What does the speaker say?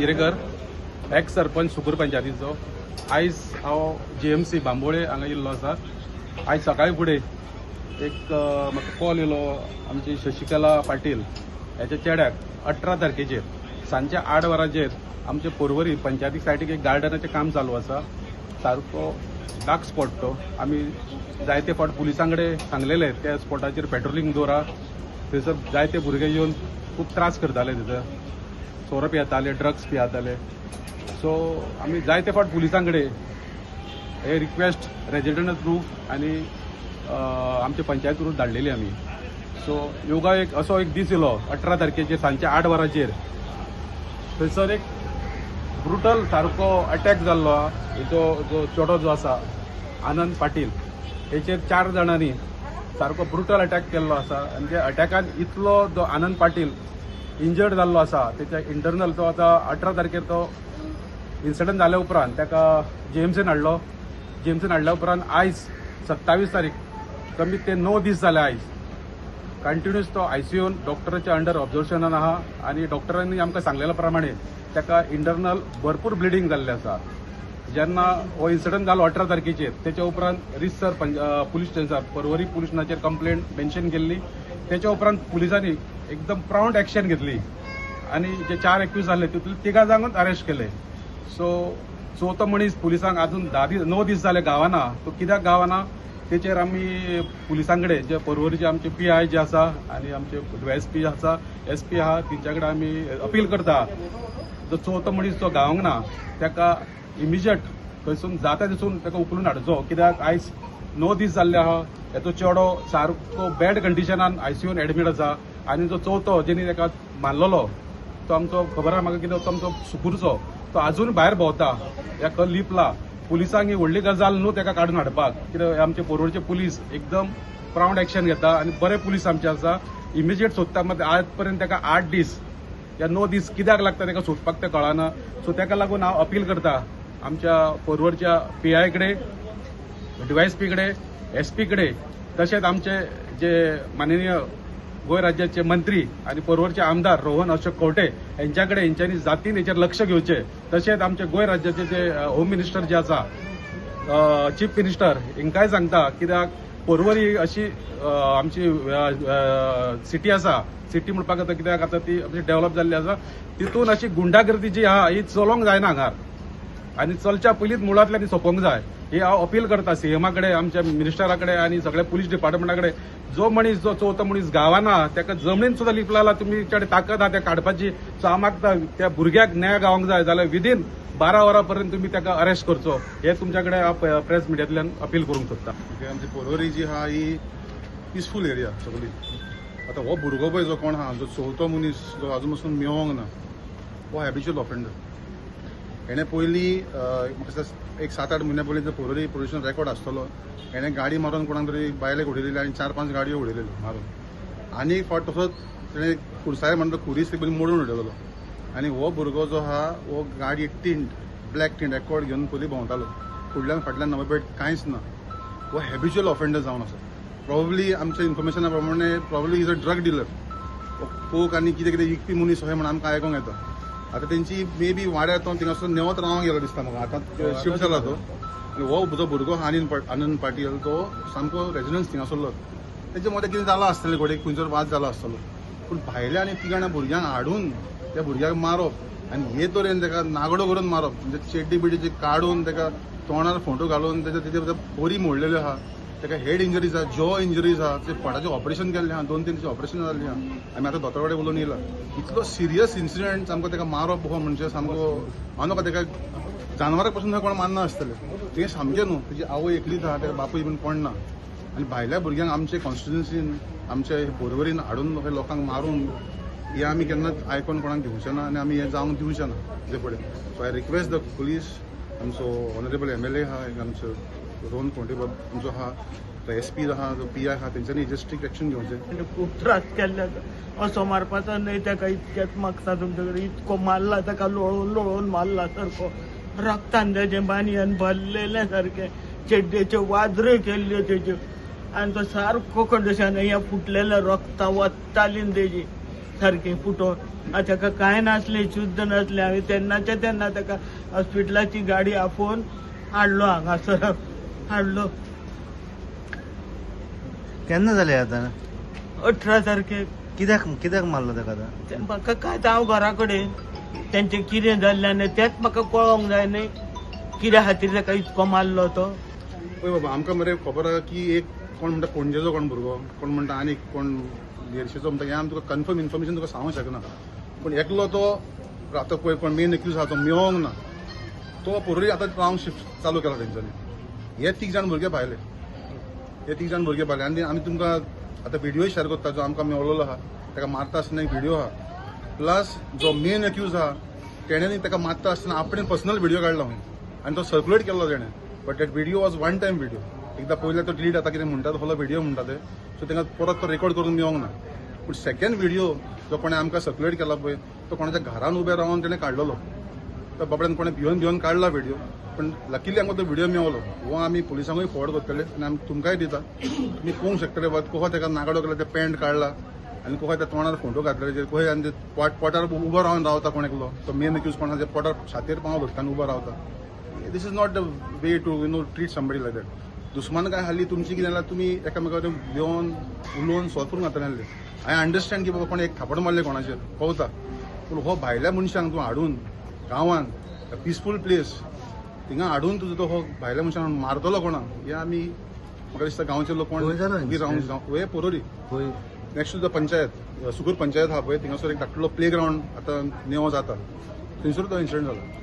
हिरेकर x sarpanch Sukkur पंचायतीचो। आयज हांव GMC Bambolim हांगा येयल्लो आसा। आयज सकाळी फुडें एक म्हाका कॉल येयलो आमची शशिकला पाटील ह्याच्या चेड्याक 18 तारखेचेर सांजच्या 8 वरांचेर आमचे पर्वरी पंचायती सायटीक एक गार्डनाचें काम चालू आसा। सारको डार्क स्पॉट तो। आमी जायते फावट पुलिसां कडेन सांगलेले त्या स्पॉटाचेर पेट्रोलिंग दवरा, थंयसर जायते भुरगे येवन खूब त्रास करताले, थंयसर सोरो पियेताले, ड्रग्स पियेताले। सो आमी जायते फावट पुलिसां कडेन हे रिक्वेस्ट रेजिडेंट थ्रू आनी आमच्या पंचायत थ्रू धाडलेली आमी। सो योगा एक असो एक दीस येयलो 18 तारखेचेर सांजच्या 8 वरांचेर थंयसर एक ब्रुटल सारको अटॅक जाल्लो। हेचो जो चेडो जो आसा आनंद पाटील हेचेर 4 जाणांनी सारको ब्रुटल अटॅक केल्लो आसा आनी त्या अटॅकान इतलो जो आनंद पाटील इंजर्ड जाल्लो आसा तेच्या इंटरनल तो आतां 18 तारखेर तो इन्सिडंट जाल्या उपरांत ताका GMCन हाडलो। GMCन हाडल्या उपरांत आयज 27 तारीख कमीत ते 9 दीस जाले आयज कंटिन्यूस तो ICUन डॉक्टराच्या अंडर ऑब्जर्वेशनान आहा आनी डॉक्टरांनी आमकां सांगलेल्या प्रमाणे ताका इंटरनल भरपूर ब्लिडींग जाल्लें आसा। जेन्ना हो इन्सिडंट जालो 18 तारखेचेर तेच्या उपरांत रिसर पुलीस स्टेशनार पर्वरी पुलीस स्टेशनाचेर कंप्लेंट मेन्शन केल्ली। तेच्या उपरांत पुलिसांनी एकदम प्राउंड एक्शन घेतली आनी जे 4 एक्यूज जाल्ले तितूंतले 3 जांकूच अरेस्ट केले। सो चवथो मनीस पुलिसांक अजून 9 दीस जाले गावना। तो कित्याक गावना तेचेर आमी पुलिसां कडेन जे पर्वरीचे आमचे PI जे आसा आनी आमचे SP आसा SP आहा तेंच्या कडेन आमी अपील करता जो चवथो मनीस जो गावंक ना ताका इमिजिएट थंयसून जाता थंयसून ताका उखलून हाडचो। कित्याक आयज 9 दीस जाल्ले आहा। हेचो चेडो सारको बॅड कंडिशनान ICUन एडमीट आसा आनी जो चवथो जेणी ताका मारलेलो तो आमचो खबर आहा म्हाका कितें तो आमचो सुकूरचो तो अजून भायर भोंवता ह्या लिपला। पुलिसांक ही व्हडली गजाल न्हू ताका काडून हाडपाक, कित्याक आमचे पर्वरीचे पुलीस एकदम प्राउंड एक्शन घेता आनी बरे पुलीस आमचे आसा। इमिजिएट सोदता मात आज पर्यंत ताका 8 दीस या 9 दीस कित्याक लागता ताका सोदपाक ते कळना। सो ताका लागून हांव अपील करता आमच्या पर्वरच्या PI कडेन, DYSP कडेन, SP कडेन, तशेंच आमचे जे माननीय गोंय राज्याचे मंत्री आणि पर्वरचे आमदार रोहन अशोक कवटे यांच्याकडे यांच्यानी जातीन हेचेर लक्ष घेवचे। तशेंच आमचे गोंय राज्याचे जे होम मिनिस्टर जे आसा चीफ मिनिस्टर हांकांय सांगता, कित्याक पर्वरी अशी आमची सिटी आसा, सिटी म्हणपाक जाता कित्याक आतां ती डेव्हलप जाल्ली आसा, तितून अशी गुंडागर्दी जी आहा ही चलोंक जायना हांगार आनी चलच्या पयलींच मुळांतल्यान सोंपोवंक जाय। हे हांव अपील करता CMA कडेन, आमच्या मिनिस्टरा कडेन आनी सगळ्या पुलीस डिपार्टमेंटा कडेन। जो मनीस जो चवथो मनीस गावना ताका जमनीन सुद्दां लिपलाला तुमी कडेन ताकद आहा त्या काडपाची। सो हांव मागता त्या भुरग्याक न्याय गावंक जाय जाल्यार विदीन 12 वरां पर्यंत तुमी ताका अरेस्ट करचो। हे तुमच्या कडेन हांव प्रेस मिडियांतल्यान अपील करूंक सोदता। आमची पर्वरी जी आहा ही पिसफूल एरिया सगळी। आतां हो भुरगो पळय जो कोण आहा जो चवथो मनीस जो आजून पासून मेळोंक ना हो हॅबिच्युअल ऑफेंडर। हेणे पयलीं एक 7-8 म्हयन्या पयलीं पर्वरी पोल्युशन रेकॉर्ड आसतलो। हेणे गाडी मारून कोणाक तरी बायलेक उडयलेली आनी 4-5 गाडयो उडयलेल्यो मारून। आनी एक फावट तसोच तेणे कुरसाय म्हणटा कुरीस पयलीं मोडून उडयलेलो। आनी हो भुरगो जो आहा हो गाडी टिंट ब्लॅक टिंट एकॉर्ड घेवन पयलीं भोंवतालो, फुडल्यान फाटल्यान नंबर कांयच ना। हो हॅबिच्युअल ऑफेंडर जावन आसा। प्रॉब्ली आमच्या इन्फॉर्मेशना प्रमाणे probably is a drug dealer, coke आनी कितें कितें विकपी मनीस अशें म्हणून आमकां आयकूंक येता। आतां तेंची मे बी वाड्यार तो थिंगासर नेवत रावंक गेलो दिसता म्हाका, आतां शिफ्ट जाला तो। आनी हो जो भुरगो आनंद पाटील तो सामको रेजिडन्स थिंगासरलो। तेच्या मदें कितें जालां आसतलें घोडे खंयचो वाद जालो आसतलो, पूण भायल्या आनी 3 जाणां भुरग्यांक हाडून त्या भुरग्याक मारप आनी हे तरेन ताका नागडो करून मारप, म्हणजे चेड्डी बिडीचे काडून ताका तोंडार फोटो घालून तेच्या बोरी मोडलेल्यो आहा, ताका हेड इंजरीज आहा, जॉ इंजरीज आहा, ते पोटाचें ऑपरेशन केल्लें आहा, 2-3 ऑपरेशन जाल्लीं आहा। आमी आतां दोतोरा कडेन उलोवन येयला। इतलो सिरियस इन्सिडंट सामको ताका मारप हो म्हणजे सामको हांव नाका ताका जानवराक पासून कोण मारना आसतलें तें सामकें न्हू। तेजी आवय एकलीच आहा, ताका बापूय बीन कोण ना। आनी भायल्या भुरग्यांक आमचे कॉन्स्टिट्युन्सीन आमचे पर्वरीन हाडून हे लोकांक मारून हे आमी केन्नाच आयकोन कोणाक दिवचे ना आनी आमी हे जावंक दिवचे ना जे पळय। So I request the police, आमचो ऑनरेबल MLA आहा, आमचो रोहन कोंटेबाब जो आहा, तो SP आहा, जो PI आहा, तेंच्यांनी हेजेर स्ट्रिक्ट एक्शन घेवचें। खूब त्रास केल्ले असो मारपाचो न्हय, ताका इतकेंच मागता तुमचे कडेन। इतको मारला ताका, लोळोवन मारला सारको, रक्तान तेजें बानयन भरलेलें सारकें, चेड्डेच्यो वाजऱ्यो केल्ल्यो तेज्यो आनी तो सारको कंडिशन, हें फुटलेलें रक्तां वत्तालीं तेजी। सारखे फुटोन ताका काय नासले शुद्ध नसले हांवें तेन्नाच्या तेन्ना ताका हॉस्पिटलाची गाडी आपोवन हाडलो हांगासर हाडलो. केन्ना जालें आतां 18 तारखेक. कित्याक मारलो ताका आतां? ते म्हाका काय हांव घरा कडेन तेंचे कितें जाल्लें न्ही तेंच म्हाका कळोंक जाय न्ही कित्या खातीर ताका इतको मारलो तो. पळय बाबा आमकां मरे खबर आहा की एक कोण म्हणटा पणजेचो कोण भुरगो कोण म्हणटा आनीक कोण येरशेचो म्हणटा हें आमी तुका कन्फर्म इन्फॉर्मेशन तुका सांगूंक शकना. पूण एकलो तो आतां पळय कोण मेन एक्यूज आहा तो मेळोंक ना तो पोरोरी आतां रावंक शिफ्ट चालू केला तेंच्यांनी. हे 3 जाण भुरगे भायले आनी आमी तुमकां आतां व्हिडिओय शेअर करता जो आमकां मेळ्ळलो आहा ताका मारता आसतना एक व्हिडिओ आहा. प्लस जो मेन एक्यूज आहा तेणेंनी ताका मारता आसतना आपणें पर्सनल व्हिडिओ काडला आनी तो सर्क्युलेट केल्लो तेणें. But that video was one time video. एकदां पयले तो डिलीट जाता कितें म्हणटा तो व्हिडिओ म्हणटा ते सो तांकां परत तो रेकॉर्ड करून मेळोंक ना. पूण सेकंड व्हिडिओ जो कोणें आमकां सर्क्युलेट केला पळय तो कोणाच्या घरान उबे रावन तेणें काडलेलो. तो बाबड्यान कोणें भिवन काडला व्हिडिओ. पण लकीली आमकां तो व्हिडिओ मेळलो हो आमी पुलिसांकूय फॉर्वर्ड करतले आनी आमी तुमकांय दिता. तुमी पळोवंक शकतले कसो ताका नागाडो केला ते पॅन्ट काडला आनी कसो त्या तोंडार फोटो घातले कसो आनी पोटार उबो रावन रावता कोण एकलो तो मेन एक्यूज कोणाच्या पोटार छातीर पांव दवरता आनी उबो रावता. This is not the way to treat somebody like that. दुस्मानकाय हाली तुमची कितें जाल्यार तुमी एकामेकांक भिवन उलोवन सॉल्व करून घातले आसले. आय अंडरस्टँड की बाबा कोणी एक थापड मारले कोणाचेर पळोवता पूण हो भायल्या मनशांक तूं हाडून गांवान पिसफूल प्लेस थिंगा हाडून तुजो तो हो भायल्या मनशांक मारतलो कोणाक हे आमी म्हाका दिसता गांवचे लोक कोण रावंक हे पोरोरी next to the panchayat Sugur panchayat आहा पळय थिंगासर एक धाकटलो प्ले ग्रावंड आतां नेवो जाता थंयसर तो इन्सिडंट जाला.